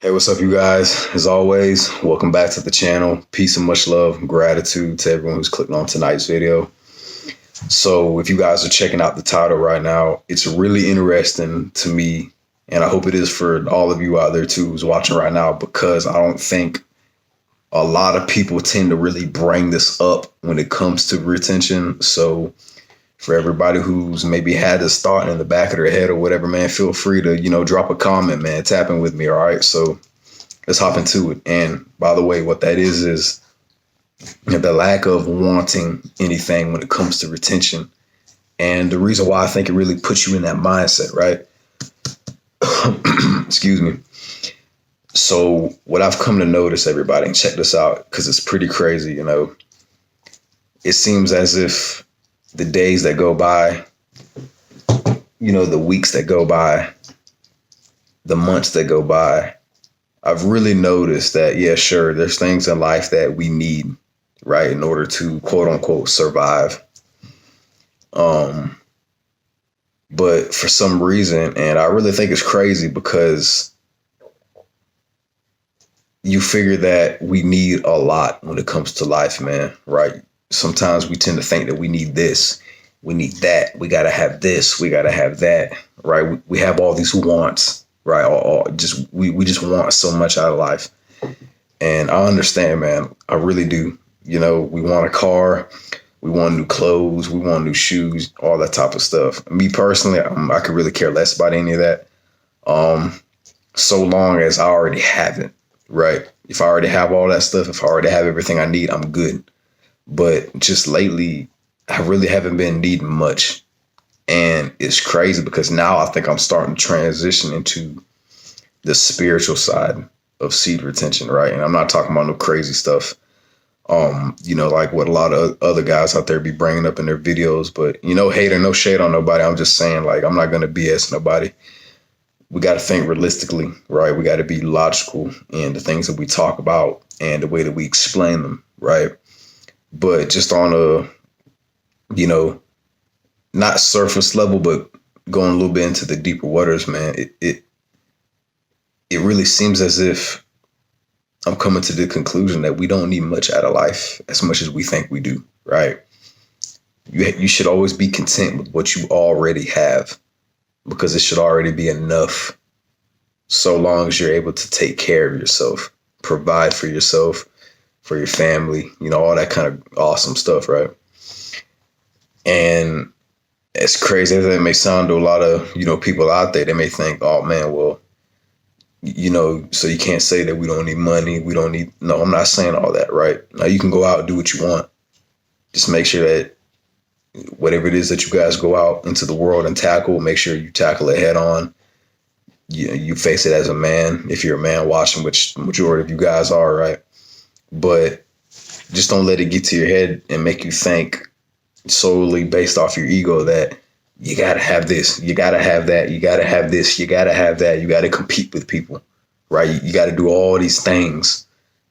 Hey, what's up, you guys? As always, welcome back to the channel. Peace and much love, gratitude to everyone who's clicking on tonight's video. So if you guys are checking out the title right now, it's really interesting to me, and I hope it is for all of you out there too who's watching right now, because I don't think a lot of people tend to really bring this up when it comes to retention. So for everybody who's maybe had this thought in the back of their head or whatever, man, feel free to, drop a comment, man, tap in with me. All right. So let's hop into it. And by the way, what that is the lack of wanting anything when it comes to retention. And the reason why I think it really puts you in that mindset, right? Excuse me. So what I've come to notice, everybody, and check this out, because it's pretty crazy, it seems as if the days that go by, the weeks that go by, the months that go by, I've really noticed that, yeah, sure, there's things in life that we need, right, in order to quote unquote survive. But for some reason, and I really think it's crazy, because you figure that we need a lot when it comes to life, man, right? Sometimes we tend to think that we need this, we need that, we got to have this, we got to have that, right? We have all these wants, right? We just want so much out of life. And I understand, man, I really do. We want a car, we want new clothes, we want new shoes, all that type of stuff. Me personally, I could really care less about any of that. So long as I already have it, right? If I already have all that stuff, if I already have everything I need, I'm good. But just lately, I really haven't been needing much. And it's crazy, because now I think I'm starting to transition into the spiritual side of seed retention, right? And I'm not talking about no crazy stuff, like what a lot of other guys out there be bringing up in their videos. But, hate or no shade on nobody. I'm just saying, like, I'm not going to BS nobody. We got to think realistically, right? We got to be logical in the things that we talk about and the way that we explain them, right? But just on a, not surface level, but going a little bit into the deeper waters, man, it really seems as if I'm coming to the conclusion that we don't need much out of life as much as we think we do, right? You should always be content with what you already have, because it should already be enough, so long as you're able to take care of yourself, provide for yourself, for your family, all that kind of awesome stuff, right? And as crazy as that may sound to a lot of, people out there, they may think, oh man, well, so you can't say that we don't need money. No, I'm not saying all that, right? Now you can go out and do what you want. Just make sure that whatever it is that you guys go out into the world and tackle, make sure you tackle it head on. You face it as a man, if you're a man watching, which the majority of you guys are, right? But just don't let it get to your head and make you think solely based off your ego that you got to have this, you got to have that, you got to have this, you got to have that, you got to compete with people, right? You got to do all these things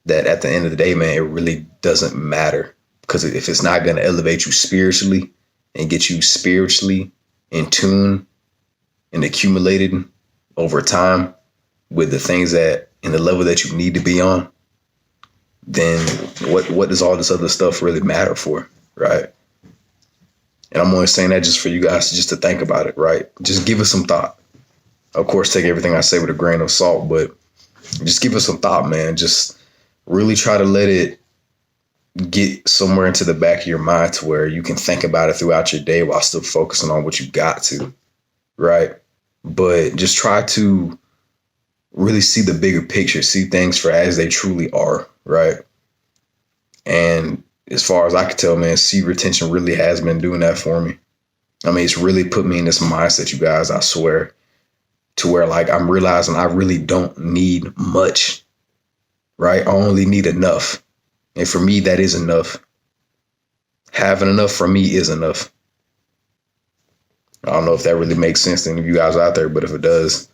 that at the end of the day, man, it really doesn't matter, because if it's not going to elevate you spiritually and get you spiritually in tune and accumulated over time with the things that in the level that you need to be on, then what does all this other stuff really matter for, right? And I'm only saying that just for you guys just to think about it, right? Just give it some thought. Of course, take everything I say with a grain of salt, but just give it some thought, man. Just really try to let it get somewhere into the back of your mind to where you can think about it throughout your day while still focusing on what you got to, right? But just try to really see the bigger picture, see things for as they truly are, right? And as far as I can tell, man, seed retention really has been doing that for me. I mean, it's really put me in this mindset, you guys, I swear, to where like I'm realizing I really don't need much, right? I only need enough. And for me, that is enough. Having enough for me is enough. I don't know if that really makes sense to any of you guys out there, but if it does,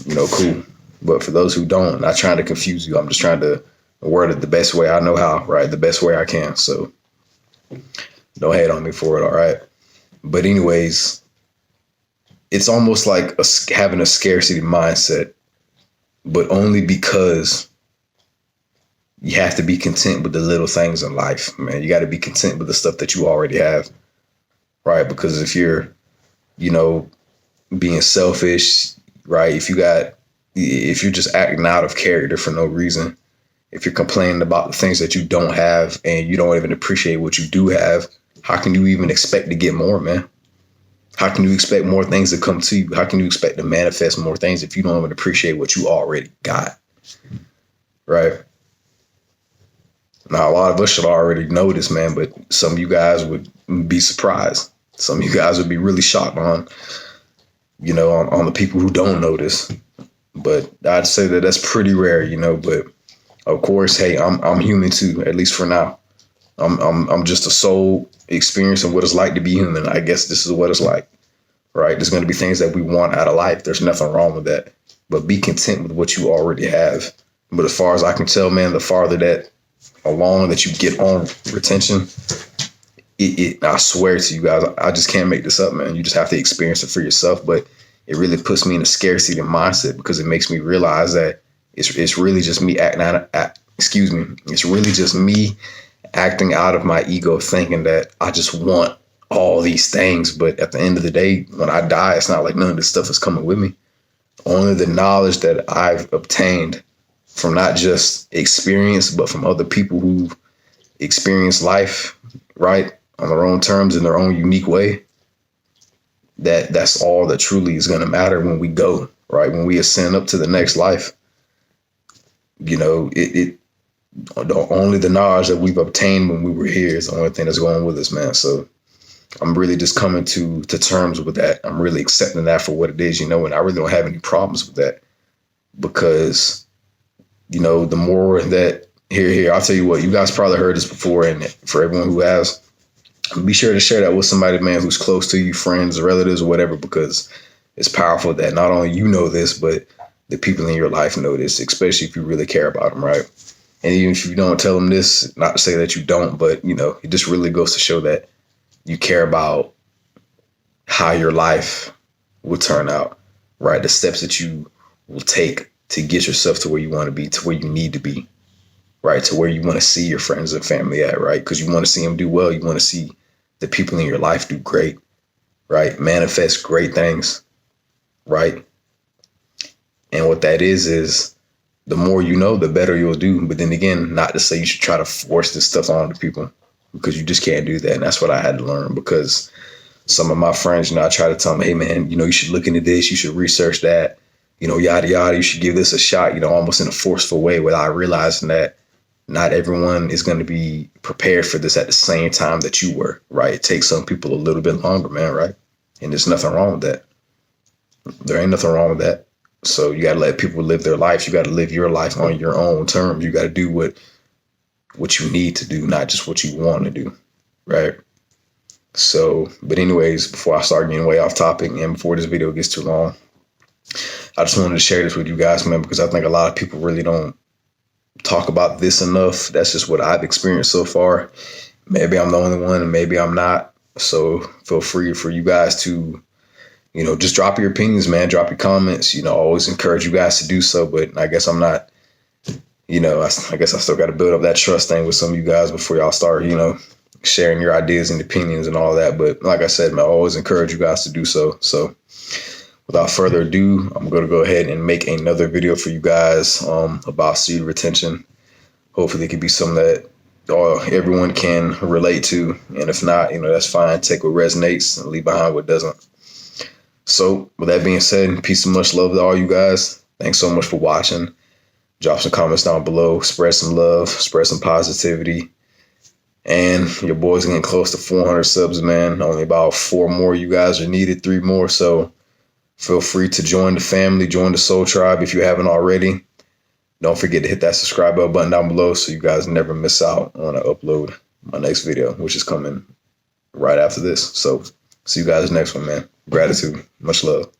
cool. But for those who don't, not trying to confuse you, I'm just trying to word it the best way I know how, right? The best way I can. So don't hate on me for it, all right? But anyways, it's almost like having a scarcity mindset but only because you have to be content with the little things in life, man. You got to be content with the stuff that you already have, right? Because if you're, you know, being selfish, right? If you're just acting out of character for no reason, if you're complaining about the things that you don't have and you don't even appreciate what you do have, how can you even expect to get more, man? How can you expect more things to come to you? How can you expect to manifest more things if you don't even appreciate what you already got, right? Now, a lot of us should already know this, man, but some of you guys would be surprised. Some of you guys would be really shocked on, on the people who don't know this. But I'd say that that's pretty rare, but of course, hey, I'm human too, at least for now. I'm just a soul experiencing what it's like to be human. I guess this is what it's like, right? There's going to be things that we want out of life. There's nothing wrong with that, but be content with what you already have. But as far as I can tell, man, the farther that along that you get on retention, I swear to you guys, I just can't make this up, man. You just have to experience it for yourself. But it really puts me in a scarcity mindset because it makes me realize that it's really just me it's really just me acting out of my ego, thinking that I just want all these things. But at the end of the day, when I die, it's not like none of this stuff is coming with me. Only the knowledge that I've obtained from not just experience, but from other people who've experienced life, right, on their own terms, in their own unique way, that's all that truly is going to matter when we go, right? When we ascend up to the next life, only the knowledge that we've obtained when we were here is the only thing that's going with us, man. So I'm really just coming to terms with that. I'm really accepting that for what it is, and I really don't have any problems with that because, the more that here, I'll tell you what, you guys probably heard this before. And for everyone who has, be sure to share that with somebody, man, who's close to you, friends, relatives, or whatever, because it's powerful that not only you know this, but the people in your life know this, especially if you really care about them, right? And even if you don't tell them this, not to say that you don't, but, it just really goes to show that you care about how your life will turn out, right? The steps that you will take to get yourself to where you want to be, to where you need to be, right? To where you want to see your friends and family at, right? Because you want to see them do well. You want to see the people in your life do great, right? Manifest great things, right? And what that is the more you know, the better you'll do. But then again, not to say you should try to force this stuff on to people, because you just can't do that. And that's what I had to learn, because some of my friends, I try to tell them, hey, man, you should look into this. You should research that, yada, yada. You should give this a shot, almost in a forceful way, without realizing that not everyone is going to be prepared for this at the same time that you were, right? It takes some people a little bit longer, man, right? And there's nothing wrong with that. There ain't nothing wrong with that. So you got to let people live their life. You got to live your life on your own terms. You got to do what you need to do, not just what you want to do, right? So, but anyways, before I start getting way off topic and before this video gets too long, I just wanted to share this with you guys, man, because I think a lot of people really don't talk about this enough. That's just what I've experienced so far. Maybe I'm the only one and maybe I'm not. So feel free for you guys to, just drop your opinions, man. Drop your comments. I always encourage you guys to do so. But I guess I'm not, I guess I still got to build up that trust thing with some of you guys before y'all start, sharing your ideas and opinions and all that. But like I said, man, I always encourage you guys to do so. So without further ado, I'm going to go ahead and make another video for you guys about seed retention. Hopefully it could be something that everyone can relate to. And if not, that's fine. Take what resonates and leave behind what doesn't. So with that being said, peace and much love to all you guys. Thanks so much for watching. Drop some comments down below. Spread some love. Spread some positivity. And your boy's getting close to 400 subs, man. Only about 4 more you guys are needed, 3 more. So feel free to join the family, join the Soul Tribe if you haven't already. Don't forget to hit that subscribe button down below so you guys never miss out when I upload my next video, which is coming right after this. So see you guys next one, man. Gratitude. Much love.